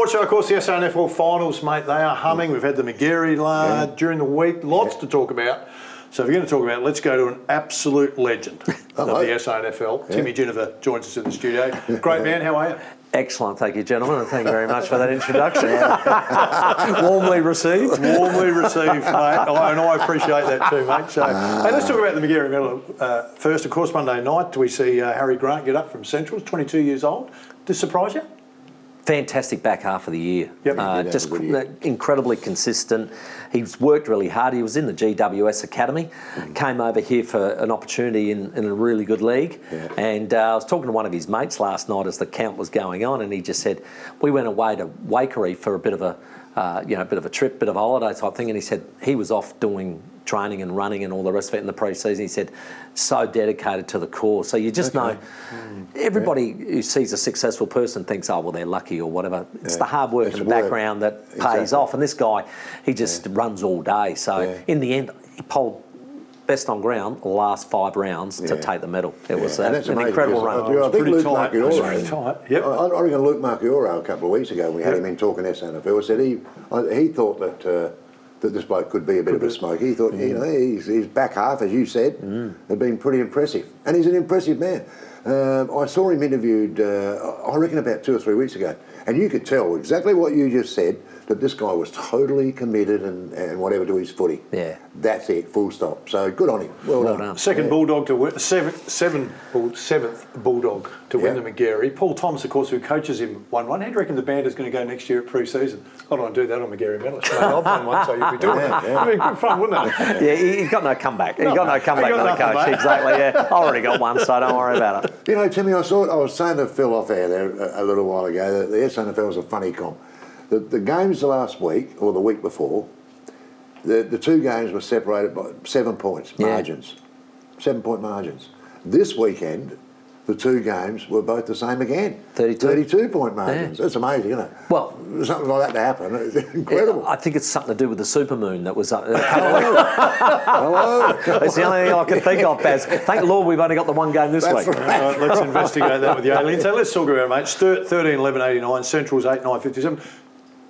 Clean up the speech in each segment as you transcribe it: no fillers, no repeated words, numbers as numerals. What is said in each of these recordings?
Sports show, of course, the SANFL finals, mate. They are humming. We've had the McGarry during the week. Lots to talk about. So if you're going to talk about it, let's go to an absolute legend of the SANFL. Timmy Ginever joins us in the studio. Great man, how are you? Excellent, thank you, gentlemen, and thank you very much for that introduction. Warmly received. Warmly received, mate. And I appreciate that too, mate. So, hey, let's talk about the McGarry medal first. Of course, Monday night, we see Harry Grant get up from Central, 22 years old. Did this surprise you? Fantastic back half of the year. Yep. Just incredibly consistent. He's worked really hard. He was in the GWS Academy, came over here for an opportunity in a really good league. And I was talking to one of his mates last night as the count was going on, and he just said, we went away to Waikerie for a bit of a trip, bit of a holiday type thing, and he said he was off doing training and running and all the rest of it in the pre-season. He said, so dedicated to the cause. So you just know, everybody who sees a successful person thinks, oh, well, they're lucky or whatever. It's the hard work in the background that pays off. And this guy, he just runs all day. So in the end, he polled best on ground the last 5 rounds to take the medal. It was an incredible run. I think Luke Marchioro, I reckon Luke Marchioro a couple of weeks ago, we had him in talking SANFL, said he thought that this bloke could be a bit of a smoke. He thought, his back half, as you said, had been pretty impressive. And he's an impressive man. I saw him interviewed, I reckon about 2 or 3 weeks ago, and you could tell exactly what you just said, that this guy was totally committed and whatever to his footy. Yeah. That's it, full stop. So good on him. Well done. Second Bulldog to win, seventh Bulldog to win the McGarry. Paul Thomas, of course, who coaches him, won one. How do you reckon the band is going to go next year at pre-season? I don't want to do that on McGarry medalist. I've won one, so you'll be doing it. It'd be good fun, wouldn't it? Yeah, he's got no comeback. He's got no comeback on the coach. Mate. Exactly, yeah. I already got one, so don't worry about it. You know, Timmy, I was saying to Phil off air there a little while ago that the SANFL is a funny comp. The games the last week, or the week before, the 2 games were separated by 7 points, margins. 7-point margins. This weekend, the 2 games were both the same again. 32-point margins. That's amazing, isn't it? Well, something like that to happen. It's incredible. I think it's something to do with the supermoon that was Hello. It's the only thing I can think of, Baz. Thank the Lord we've only got the 1 game this week. Right, let's investigate that with the aliens. So let's talk about it, mate. Sturt 13-11-89, Central's 8-9-57.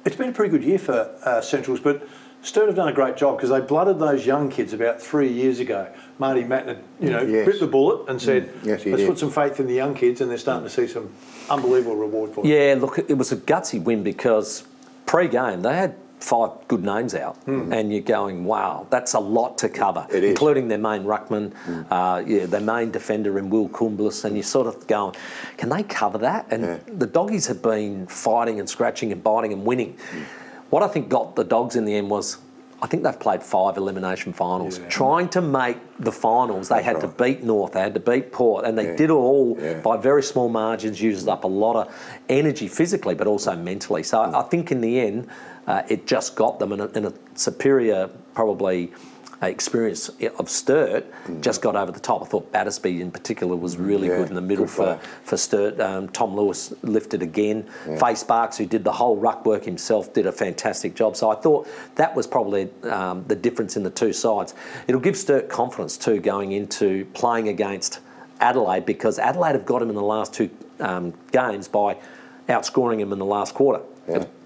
It's been a pretty good year for Centrals, but Sturt have done a great job because they blooded those young kids about 3 years ago. Marty Matten, bit the bullet and said, let's put some faith in the young kids, and they're starting to see some unbelievable reward for them. Yeah, look, it was a gutsy win because pre-game they had 5 good names out, and you're going, wow, that's a lot to cover, including their main ruckman, their main defender in Will Kumblis, and you're sort of going, can they cover that? And the doggies have been fighting and scratching and biting and winning. What I think got the dogs in the end was, I think they've played 5 elimination finals. Trying to make the finals, they had to beat North, they had to beat Port, and they did it all by very small margins, used up a lot of energy physically, but also mentally. So I think in the end, it just got them in a superior, probably, experience of Sturt, just got over the top. I thought Battersby in particular was really good in the middle for Sturt. Tom Lewis lifted again. Faye Sparks, who did the whole ruck work himself, did a fantastic job. So I thought that was probably the difference in the 2 sides. It'll give Sturt confidence too going into playing against Adelaide, because Adelaide have got him in the last 2 games by outscoring him in the last quarter.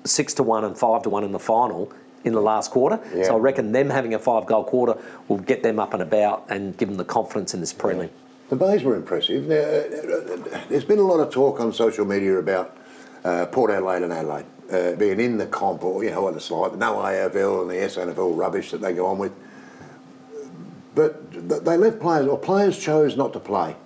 6-1 and 5-1 in the final in the last quarter. So I reckon them having a 5-goal quarter will get them up and about and give them the confidence in this prelim. The Bays were impressive. There's been a lot of talk on social media about Port Adelaide and Adelaide being in the comp, or what it's like, no AFL and the SANFL rubbish that they go on with. But they left players, or players chose not to play.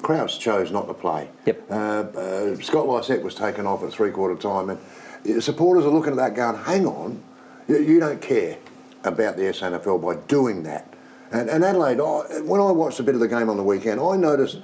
Krause chose not to play. Scott Lysette was taken off at 3/4 time, and supporters are looking at that going, hang on, you don't care about the SANFL by doing that. And Adelaide, when I watched a bit of the game on the weekend, I noticed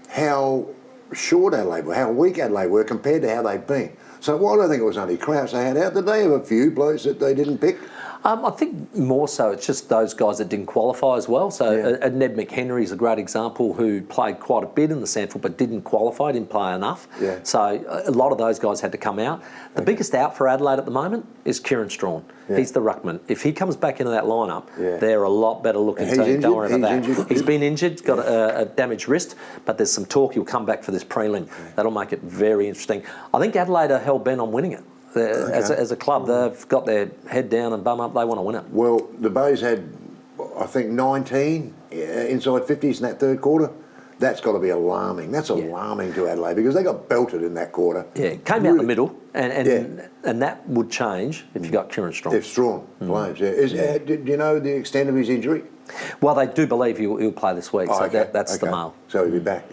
how short Adelaide were, how weak Adelaide were compared to how they've been. So while I think it was only Krause they had out, did they have a few blokes that they didn't pick? I think more so it's just those guys that didn't qualify as well. So Ned McHenry is a great example who played quite a bit in the SANFL but didn't qualify, didn't play enough. Yeah. So a lot of those guys had to come out. The biggest out for Adelaide at the moment is Kieran Strawn. Yeah. He's the ruckman. If he comes back into that lineup, they're a lot better looking team. Injured? Don't worry about He's that. He's been injured, got a damaged wrist, but there's some talk he'll come back for this prelim. That'll make it very interesting. I think Adelaide are hell-bent on winning it. As a club, they've got their head down and bum up. They want to win it. Well, the Bays had, I think, 19 inside 50s in that third quarter. That's got to be alarming. That's alarming to Adelaide because they got belted in that quarter. Yeah, it came out the middle, and that would change if you got Kieran Strawn. If Strawn plays, do you know the extent of his injury? Well, they do believe he'll play this week, so that's the mail. So he'll be back,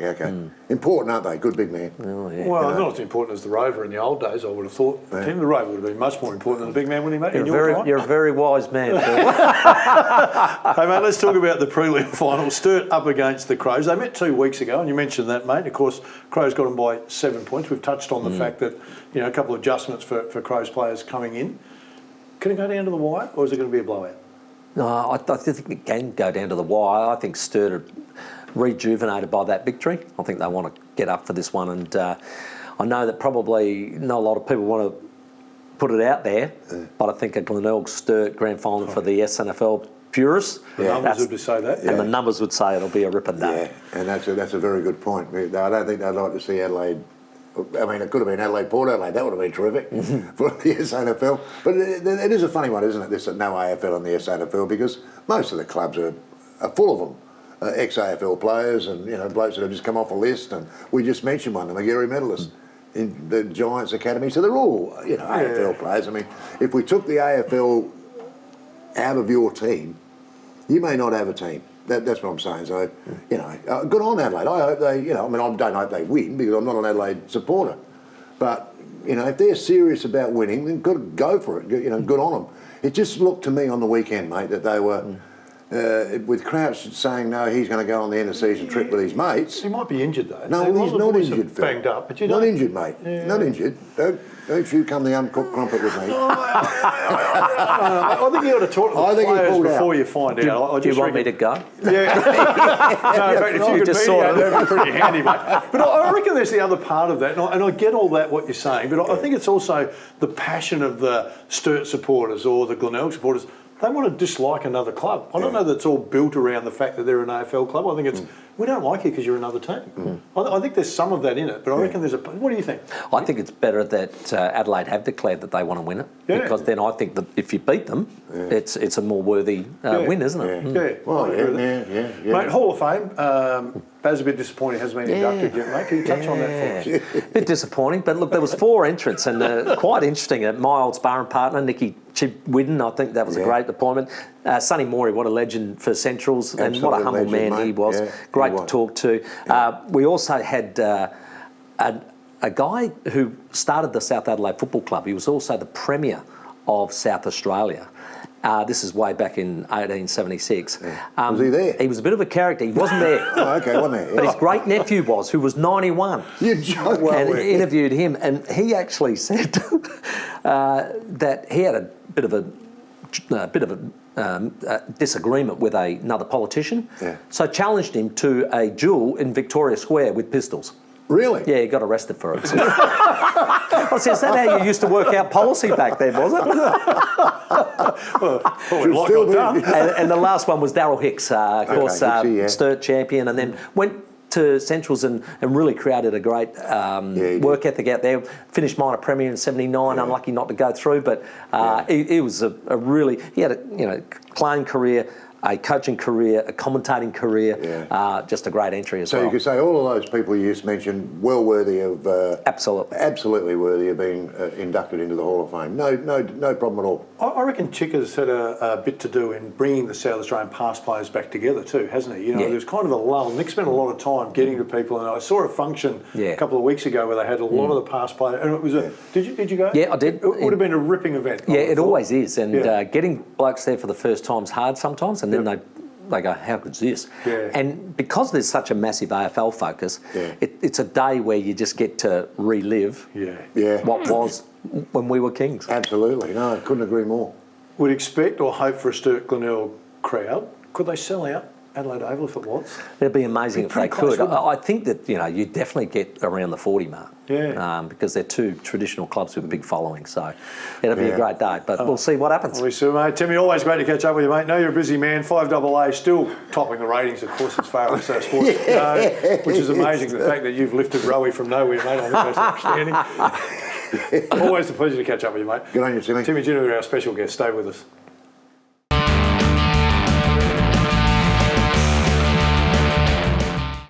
Important, aren't they? Good big man. Oh, yeah. Well, not as important as the Rover in the old days, I would have thought. Tim, the Rover would have been much more important than the big man when he made You're a very wise man, Phil. Hey, mate, let's talk about the prelim final. Sturt up against the Crows. They met 2 weeks ago, and you mentioned that, mate. Of course, Crows got them by 7 points. We've touched on the fact that, a couple of adjustments for Crows players coming in. Can it go down to the wire, or is it going to be a blowout? No, I think it can go down to the wire. I think Sturt are rejuvenated by that victory. I think they want to get up for this one, and I know that probably not a lot of people want to put it out there, but I think a Glenelg Sturt grand final for the SANFL purists. The numbers would say that. And the numbers would say it'll be a ripper day. Yeah, and that's a very good point. I don't think they'd like to see Adelaide. I mean, it could have been Adelaide, Port Adelaide. That would have been terrific for the SANFL. But it is a funny one, isn't it? This no AFL in the SANFL because most of the clubs are full of them, ex-AFL players and blokes that have just come off a list. And we just mentioned one, the McGarry medalist in the Giants Academy. So they're all AFL players. I mean, if we took the AFL out of your team, you may not have a team. That's what I'm saying. So, good on Adelaide. I hope they, I don't hope they win because I'm not an Adelaide supporter. But, if they're serious about winning, then go for it. Good on them. It just looked to me on the weekend, mate, that they were, with Crouch saying, no, he's going to go on the end of season trip with his mates. He might be injured, though. No, he's not injured, Phil. Banged up, but not injured, mate. Yeah. Not injured. Don't you come the uncooked crumpet with me. I think you ought to talk to the players before you find out. Do you want me to go? Yeah. No, in fact, if you could just mediate, that'd be pretty handy, mate. But I reckon there's the other part of that, and I get all that, what you're saying, but I think it's also the passion of the Sturt supporters or the Glenelg supporters. They want to dislike another club. I don't know that it's all built around the fact that they're an AFL club. I think it's, we don't like you because you're another team. I think there's some of that in it, but I reckon there's what do you think? I think it's better that Adelaide have declared that they want to win it, because then I think that if you beat them, it's a more worthy win, isn't it? Yeah. Well, Mate, Hall of Fame. Baz a bit disappointed he hasn't been inducted yet, mate. Can you touch on that for us? A bit disappointing, but look, there was 4 entrants and quite interesting. My old sparring partner, Nicky Chibwidden, I think that was a great appointment. Sonny Morey, what a legend for Centrals, and what a humble man he was. Great to talk to. We also had a guy who started the South Adelaide Football Club. He was also the Premier of South Australia. This is way back in 1876. Was he there? He was a bit of a character. He wasn't there. Oh, okay, wasn't there? But his great nephew was, who was 91. You joke. And interviewed him, and he actually said that he had a bit of a disagreement with another politician. So challenged him to a duel in Victoria Square with pistols. Really? Yeah, he got arrested for it. I said, is that how you used to work out policy back then, was it? And the last one was Darryl Hicks, of course, Sturt champion, and then went to Centrals and really created a great work ethic out there. Finished minor premier in '79, unlucky not to go through, but he was he had a playing career, a coaching career, a commentating career, just a great entry as well. So you could say all of those people you just mentioned, well worthy of... absolutely worthy of being inducted into the Hall of Fame. No problem at all. I reckon Chicka's had a bit to do in bringing the South Australian past players back together too, hasn't he? There was kind of a lull. Nick spent a lot of time getting to people, and I saw a function a couple of weeks ago where they had a lot of the past players, and it was Did you go? Yeah, I did. It would have been a ripping event. Yeah, it always is, and getting blokes there for the first time's hard sometimes, and then they go, how good's this? And because there's such a massive AFL focus, it's a day where you just get to relive what was when we were kings. Absolutely. No, I couldn't agree more. would expect or hope for a Sturt Glenelg crowd. Could they sell out Adelaide Oval if it was? It'd be amazing if they close, could. wouldn't it? I think that you definitely get around the 40 mark. Yeah. Because they're two traditional clubs with a big following. So it'll be a great day. But we'll see what happens. We see, mate. Timmy, always great to catch up with you, mate. Know you're a busy man. 5AA still topping the ratings, of course, as far as sports go, which is amazing. The fact that you've lifted Rowie from nowhere, mate. I think that's outstanding. Always a pleasure to catch up with you, mate. Good on you, Timmy. Timmy Ginever, our special guest. Stay with us.